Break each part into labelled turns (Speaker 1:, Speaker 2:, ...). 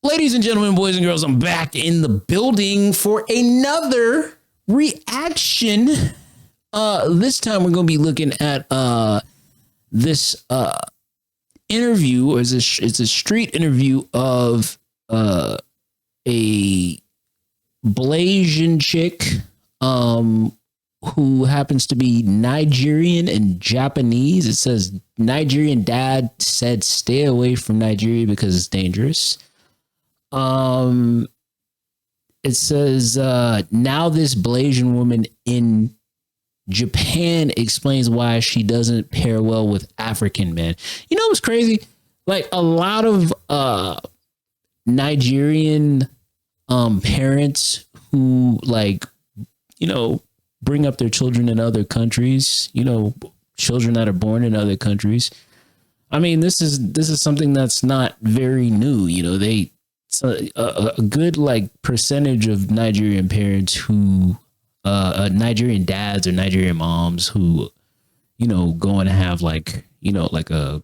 Speaker 1: Ladies and gentlemen, boys and girls, I'm back in the building for another reaction. This time we're going to be looking at this interview, or it's a street interview of a Blasian chick who happens to be Nigerian and Japanese. It says Nigerian dad said stay away from Nigeria because it's dangerous. It says, now this Blasian woman in Japan explains why she doesn't pair well with African men. You know what's crazy? Like a lot of Nigerian parents who bring up their children in other countries, children that are born in other countries. I mean, this is something that's not very new. A good percentage of Nigerian parents who Nigerian dads or Nigerian moms who go and have a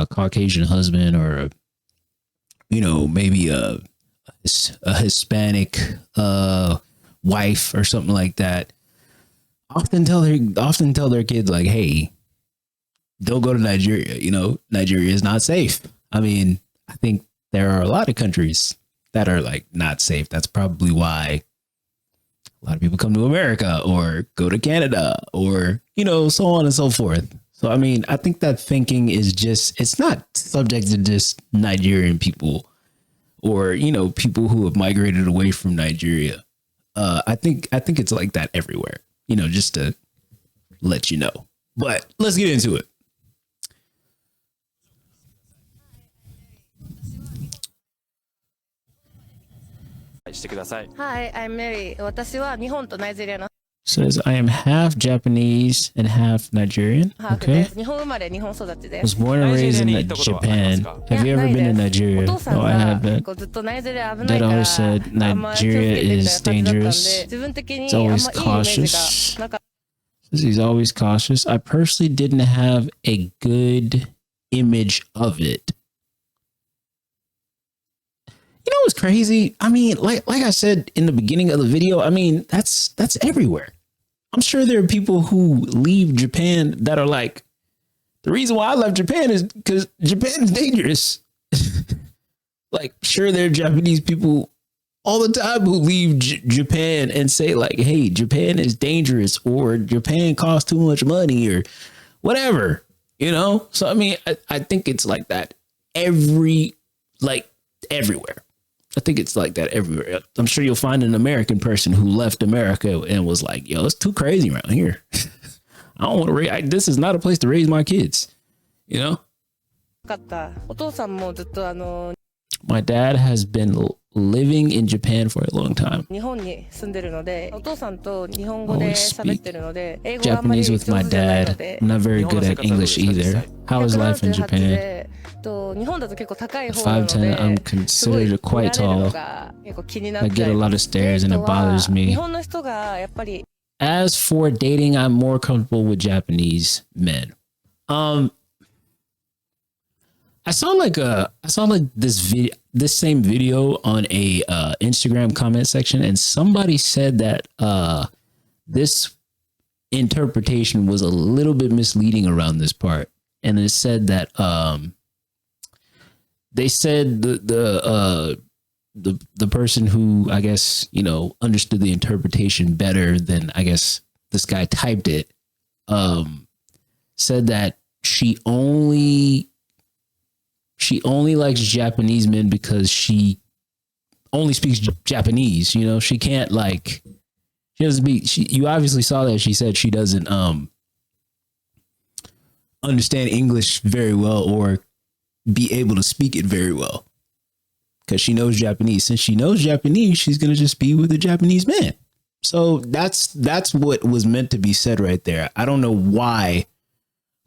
Speaker 1: Caucasian husband or maybe a Hispanic wife or something like that, often tell their kids hey, don't go to Nigeria. Nigeria is not safe. I mean, I think there are a lot of countries that are not safe. That's probably why a lot of people come to America or go to Canada or, so on and so forth. So, I mean, I think that thinking is it's not subject to just Nigerian people or, people who have migrated away from Nigeria. I think it's like that everywhere, just to let you know. But let's get into it.
Speaker 2: Hi, I'm Mary. 私は日本とナイジェリアの
Speaker 1: Says I am half Japanese and half Nigerian.
Speaker 2: ハーフ
Speaker 1: Okay.
Speaker 2: です。日本生まれ、日本育ちで
Speaker 1: Was
Speaker 2: す。
Speaker 1: born and raised in Japan. Have you ever been to
Speaker 2: お
Speaker 1: Nigeria?
Speaker 2: 父さん
Speaker 1: No, I
Speaker 2: が
Speaker 1: haven't.
Speaker 2: ずっとナイジェリア危ない
Speaker 1: Dad
Speaker 2: から
Speaker 1: always said
Speaker 2: あんま気をつけて
Speaker 1: Nigeria
Speaker 2: みたいな
Speaker 1: is
Speaker 2: 感じだったんで
Speaker 1: dangerous.
Speaker 2: 自分的に
Speaker 1: He's
Speaker 2: あんまいい
Speaker 1: always
Speaker 2: イメージ
Speaker 1: cautious.
Speaker 2: がなかっ
Speaker 1: Says he's always cautious. I personally didn't have a good image of it. You know what's crazy? I mean, like I said in the beginning of the video, I mean, that's everywhere. I'm sure there are people who leave Japan that are the reason why I left Japan is because Japan is dangerous. Sure, there are Japanese people all the time who leave Japan and say hey, Japan is dangerous or Japan costs too much money or whatever, So, I mean, I think it's like that everywhere. I think it's like that everywhere. I'm sure you'll find an American person who left America and was like, yo, it's too crazy around here. I don't want to this is not a place to raise my kids,
Speaker 2: た。お父さんもずっと
Speaker 1: My dad has been living in Japan for a long time.
Speaker 2: 日本に住んでるので、お父さんと日本語で
Speaker 1: Always
Speaker 2: 喋
Speaker 1: speak
Speaker 2: ってるので、英語があんまり
Speaker 1: Japanese
Speaker 2: 上
Speaker 1: with my
Speaker 2: 手じゃないの
Speaker 1: dad.
Speaker 2: で
Speaker 1: I'm not very good at English either. How is life in Japan?
Speaker 2: で日本だと結構高い方なの
Speaker 1: 5'10", I'm
Speaker 2: で、すごい
Speaker 1: considered
Speaker 2: 見
Speaker 1: quite
Speaker 2: られる
Speaker 1: tall.
Speaker 2: のが結構気になっ
Speaker 1: I
Speaker 2: ち
Speaker 1: get
Speaker 2: ゃ
Speaker 1: a
Speaker 2: い
Speaker 1: lot
Speaker 2: ま
Speaker 1: of
Speaker 2: す。
Speaker 1: stares and it
Speaker 2: デートは
Speaker 1: bothers
Speaker 2: 日
Speaker 1: me.
Speaker 2: 本の人がやっぱり
Speaker 1: As for dating, I'm more comfortable with Japanese men. I saw this same video on a Instagram comment section, and somebody said that this interpretation was a little bit misleading around this part, and it said that they said the person who I guess understood the interpretation better than I guess this guy typed it said that she only likes Japanese men because she only speaks Japanese. She can't she doesn't you obviously saw that she said she doesn't understand English very well or be able to speak it very well because she knows Japanese. Since she knows Japanese, she's going to just be with a Japanese man. So that's what was meant to be said right there. I don't know why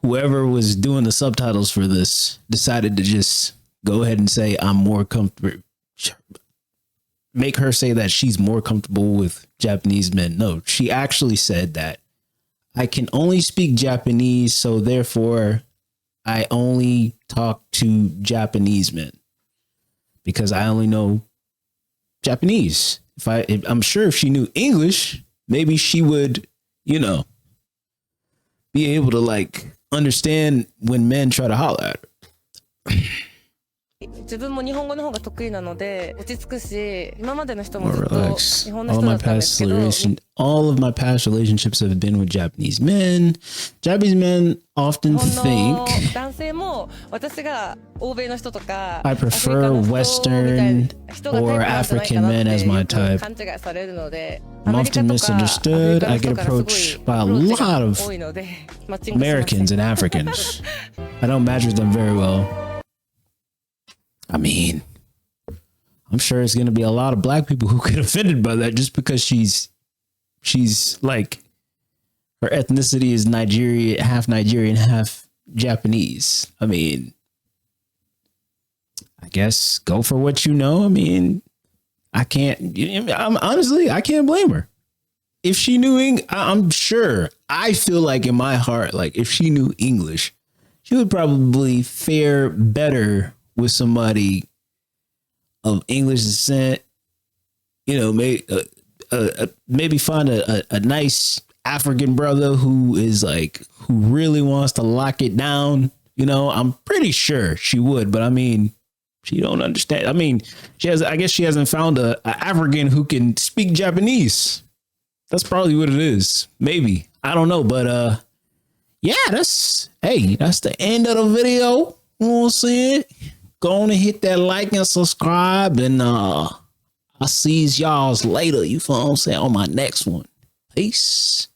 Speaker 1: whoever was doing the subtitles for this decided to just go ahead and say I'm more comfortable, make her say that she's more comfortable with Japanese men. No, she actually said that I can only speak Japanese, so therefore I only talk to Japanese men because I only know Japanese. I'm sure if she knew English, maybe she would, you know, be able to like understand when men try to holler at her.
Speaker 2: 自分も日本語の方が得意なので落ち着くし、今までの人も
Speaker 1: More
Speaker 2: ずっと
Speaker 1: relaxed.
Speaker 2: 日本の人だったんですけど、
Speaker 1: All of my past relationships have been with Japanese men. Japanese men often
Speaker 2: 日本
Speaker 1: think
Speaker 2: の男性も私が欧米の人とか
Speaker 1: I
Speaker 2: アフリカ
Speaker 1: prefer
Speaker 2: の人みたい
Speaker 1: Western
Speaker 2: な人がタイプ
Speaker 1: or
Speaker 2: なんじゃないか
Speaker 1: African
Speaker 2: な
Speaker 1: men
Speaker 2: って
Speaker 1: as my
Speaker 2: よく
Speaker 1: type.
Speaker 2: 勘違いされるので、
Speaker 1: I'm
Speaker 2: アメリカ
Speaker 1: often
Speaker 2: とかアフリ
Speaker 1: misunderstood.
Speaker 2: カ
Speaker 1: I
Speaker 2: の人
Speaker 1: get
Speaker 2: からすごい
Speaker 1: approached by a
Speaker 2: アプローチ
Speaker 1: lot
Speaker 2: が
Speaker 1: of
Speaker 2: 多いのでマッチングしました
Speaker 1: Americans and Africans. I don't match with them very well. I mean, I'm sure it's going to be a lot of black people who get offended by that just because she's like, her ethnicity is Nigerian, half Japanese. I mean, I guess go for what you know. I mean, I can't blame her. If she knew I'm sure, I feel like in my heart, like if she knew English, she would probably fare better with somebody of English descent, you know, maybe find a nice African brother who really wants to lock it down. You know, I'm pretty sure she would, but I mean, she don't understand. I mean, I guess she hasn't found a African who can speak Japanese. That's probably what it is. Maybe. I don't know, but yeah, that's the end of the video. You know what I'm saying? Go on and hit that like and subscribe, and I'll see y'all later. You feel what I'm saying? On my next one. Peace.